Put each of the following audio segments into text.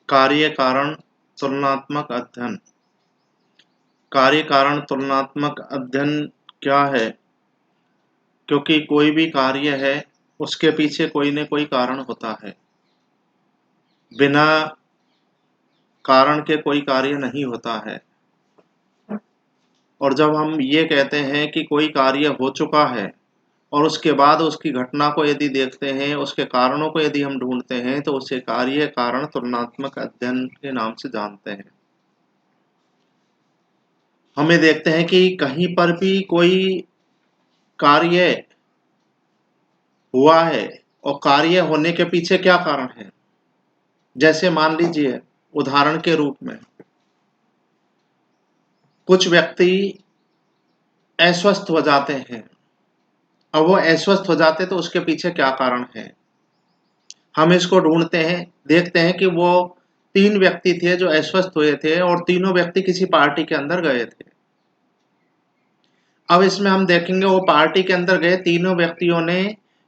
कार्य कारण तुलनात्मक अध्ययन। कार्य कारण तुलनात्मक अध्ययन क्या है? क्योंकि कोई भी कार्य है उसके पीछे कोई न कोई कारण होता है। बिना कारण के कोई कार्य नहीं होता है। और जब हम ये कहते हैं कि कोई कार्य हो चुका है और उसके बाद उसकी घटना को यदि देखते हैं, उसके कारणों को यदि हम ढूंढते हैं, तो उसे कार्य कारण तुलनात्मक अध्ययन के नाम से जानते हैं। हमें देखते हैं कि कहीं पर भी कोई कार्य हुआ है और कार्य होने के पीछे क्या कारण है। जैसे मान लीजिए उदाहरण के रूप में कुछ व्यक्ति अस्वस्थ हो जाते हैं। अब वो अस्वस्थ हो जाते तो उसके पीछे क्या कारण है। हम इसको ढूंढते हैं, देखते हैं कि वो 3 व्यक्ति थे जो अस्वस्थ हुए थे और तीनों व्यक्ति किसी पार्टी के अंदर गए थे। अब इसमें हम देखेंगे वो पार्टी के अंदर गए तीनों व्यक्तियों ने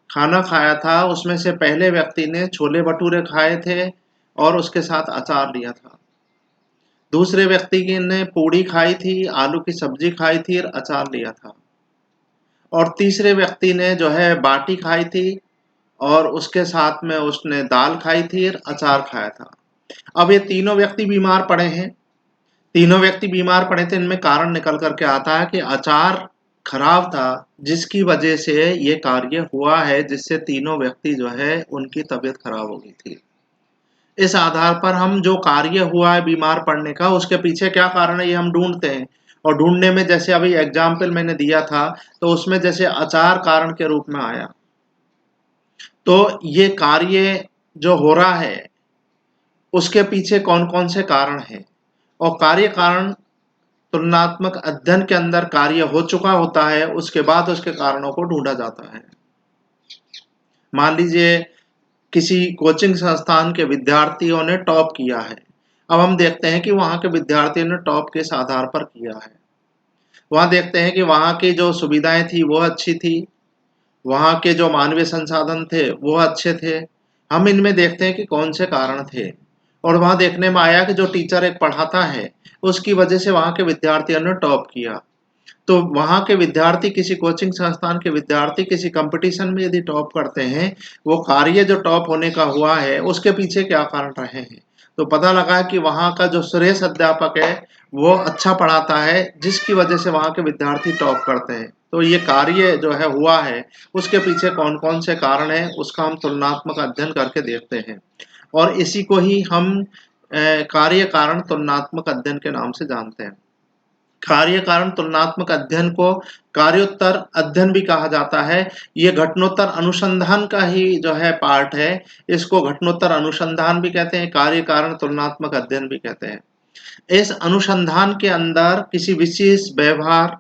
खाना खाया था। उसमें से पहले व्यक्ति ने छोले भटूरे खाए थे और उसके साथ अचार लिया था। दूसरे व्यक्ति ने पूड़ी खाई थी, आलू की सब्जी खाई थी और अचार लिया था। और तीसरे व्यक्ति ने जो है बाटी खाई थी और उसके साथ में उसने दाल खाई थी और अचार खाया था। अब ये तीनों व्यक्ति बीमार पड़े हैं। तीनों व्यक्ति बीमार पड़े थे, इनमें कारण निकल करके आता है कि अचार खराब था, जिसकी वजह से ये कार्य हुआ है, जिससे तीनों व्यक्ति जो है उनकी तबीयत खराब हो गई थी। इस आधार पर हम जो कार्य हुआ है बीमार पड़ने का, उसके पीछे क्या कारण है ये हम ढूंढते हैं। और ढूंढने में जैसे अभी एग्जाम्पल मैंने दिया था, तो उसमें जैसे अचार कारण के रूप में आया। तो ये कार्य जो हो रहा है उसके पीछे कौन कौन से कारण हैं, और कार्य कारण तुलनात्मक अध्ययन के अंदर कार्य हो चुका होता है, उसके बाद उसके कारणों को ढूंढा जाता है। मान लीजिए किसी कोचिंग संस्थान के विद्यार्थियों ने टॉप किया है। अब हम देखते हैं कि वहाँ के विद्यार्थियों ने टॉप किस आधार पर किया है। वहाँ देखते हैं कि वहाँ की जो सुविधाएं थी वो अच्छी थी, वहाँ के जो मानवीय संसाधन थे वो अच्छे थे। हम इनमें देखते हैं कि कौन से कारण थे। और वहाँ देखने में आया कि जो टीचर एक पढ़ाता है उसकी वजह से वहाँ के विद्यार्थियों ने टॉप किया। तो वहाँ के विद्यार्थी, किसी कोचिंग संस्थान के विद्यार्थी किसी कंपटीशन में यदि टॉप करते हैं, वो कार्य जो टॉप होने का हुआ है उसके पीछे क्या कारण रहे हैं। तो पता लगा कि वहाँ का जो सुरेश अध्यापक है वो अच्छा पढ़ाता है, जिसकी वजह से वहाँ के विद्यार्थी टॉप करते हैं। तो ये कार्य जो है हुआ है उसके पीछे कौन कौन से कारण है, उसका हम तुलनात्मक अध्ययन करके देखते हैं। और इसी को ही हम कार्य कारण तुलनात्मक अध्ययन के नाम से जानते हैं। कार्य कारण तुलनात्मक अध्ययन को कार्योत्तर अध्ययन भी कहा जाता है। ये घटनोत्तर अनुसंधान का ही जो है पार्ट है। इसको घटनोत्तर अनुसंधान भी कहते हैं, कार्य कारण तुलनात्मक अध्ययन भी कहते हैं। इस अनुसंधान के अंदर किसी विशेष व्यवहार,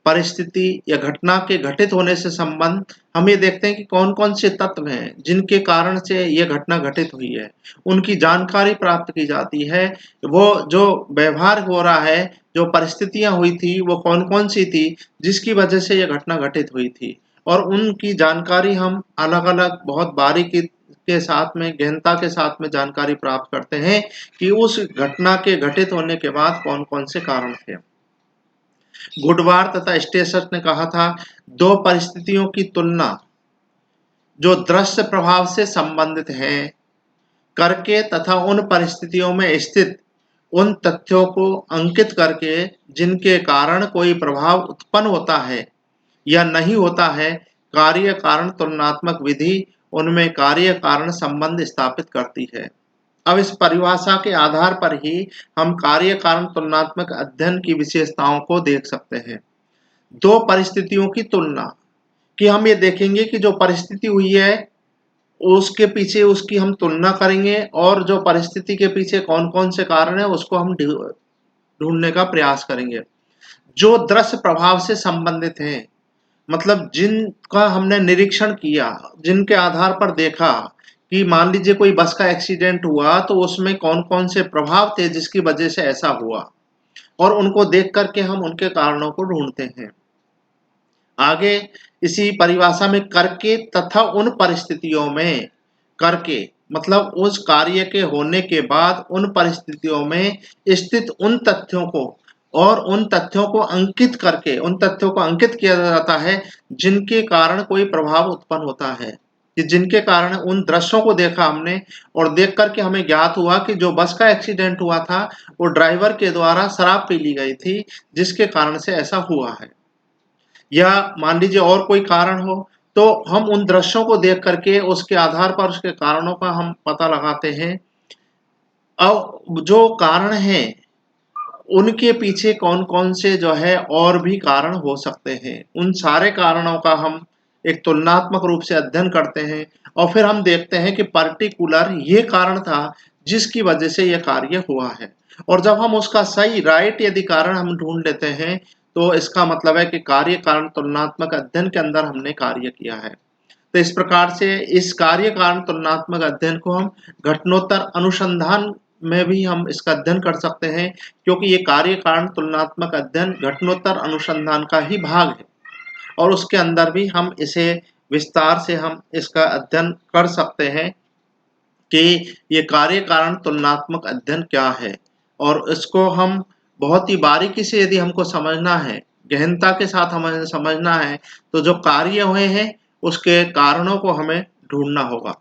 परिस्थिति या घटना के घटित होने से संबंध हम ये देखते हैं कि कौन कौन से तत्व हैं जिनके कारण से ये घटना घटित हुई है, उनकी जानकारी प्राप्त की जाती है। वो जो व्यवहार हो रहा है, जो परिस्थितियां हुई थी वो कौन कौन सी थी जिसकी वजह से ये घटना घटित हुई थी, और उनकी जानकारी हम अलग अलग बहुत बारीकी के साथ में, गहनता के साथ में जानकारी प्राप्त करते हैं कि उस घटना के घटित होने के बाद कौन कौन से कारण थे। गुडवार तथा स्टेसर ने कहा था, दो परिस्थितियों की तुलना जो दृश्य प्रभाव से संबंधित हैं करके तथा उन परिस्थितियों में स्थित उन तथ्यों को अंकित करके जिनके कारण कोई प्रभाव उत्पन्न होता है या नहीं होता है, कार्य कारण तुलनात्मक विधि उनमें कार्य कारण संबंध स्थापित करती है। अब इस परिभाषा के आधार पर ही हम कार्य कारण तुलनात्मक अध्ययन की विशेषताओं को देख सकते हैं। दो परिस्थितियों की तुलना, कि हम ये देखेंगे कि जो परिस्थिति हुई है उसके पीछे उसकी हम तुलना करेंगे, और जो परिस्थिति के पीछे कौन कौन से कारण है उसको हम ढूंढने का प्रयास करेंगे। जो दृश्य प्रभाव से संबंधित हैं, मतलब जिनका हमने निरीक्षण किया, जिनके आधार पर देखा कि मान लीजिए कोई बस का एक्सीडेंट हुआ तो उसमें कौन कौन से प्रभाव थे जिसकी वजह से ऐसा हुआ, और उनको देख करके हम उनके कारणों को ढूंढते हैं। आगे इसी परिभाषा में करके तथा उन परिस्थितियों में, करके मतलब उस कार्य के होने के बाद उन परिस्थितियों में स्थित उन तथ्यों को और उन तथ्यों को अंकित करके उन तथ्यों को अंकित किया जाता है जिनके कारण कोई प्रभाव उत्पन्न होता है, कि जिनके कारण उन दृश्यों को देखा हमने और देख कर के हमें ज्ञात हुआ कि जो बस का एक्सीडेंट हुआ था वो ड्राइवर के द्वारा शराब पी ली गई थी, जिसके कारण से ऐसा हुआ है। या मान लीजिए और कोई कारण हो, तो हम उन दृश्यों को देख करके उसके आधार पर उसके कारणों का हम पता लगाते हैं। अब जो कारण हैं, उनके पीछे कौन-कौन से जो है और भी कारण हो सकते हैं। उन सारे कारणों का हम एक तुलनात्मक रूप से अध्ययन करते हैं और फिर हम देखते हैं कि पर्टिकुलर ये कारण था जिसकी वजह से यह कार्य हुआ है। और जब हम उसका सही राइट यदि कारण हम ढूँढ लेते हैं, तो इसका मतलब है कि कार्य कारण तुलनात्मक अध्ययन के अंदर हमने कार्य किया है। तो इस प्रकार से इस कार्य कारण तुलनात्मक अध्ययन को हम घटनोत्तर अनुसंधान में भी हम इसका अध्ययन कर सकते हैं, क्योंकि ये कार्य कारण तुलनात्मक अध्ययन घटनोत्तर अनुसंधान का ही भाग है और उसके अंदर भी हम इसे विस्तार से हम इसका अध्ययन कर सकते हैं कि ये कार्य कारण तुलनात्मक अध्ययन क्या है। और इसको हम बहुत ही बारीकी से यदि हमको समझना है, गहनता के साथ हमें समझना है, तो जो कार्य हुए हैं उसके कारणों को हमें ढूँढना होगा।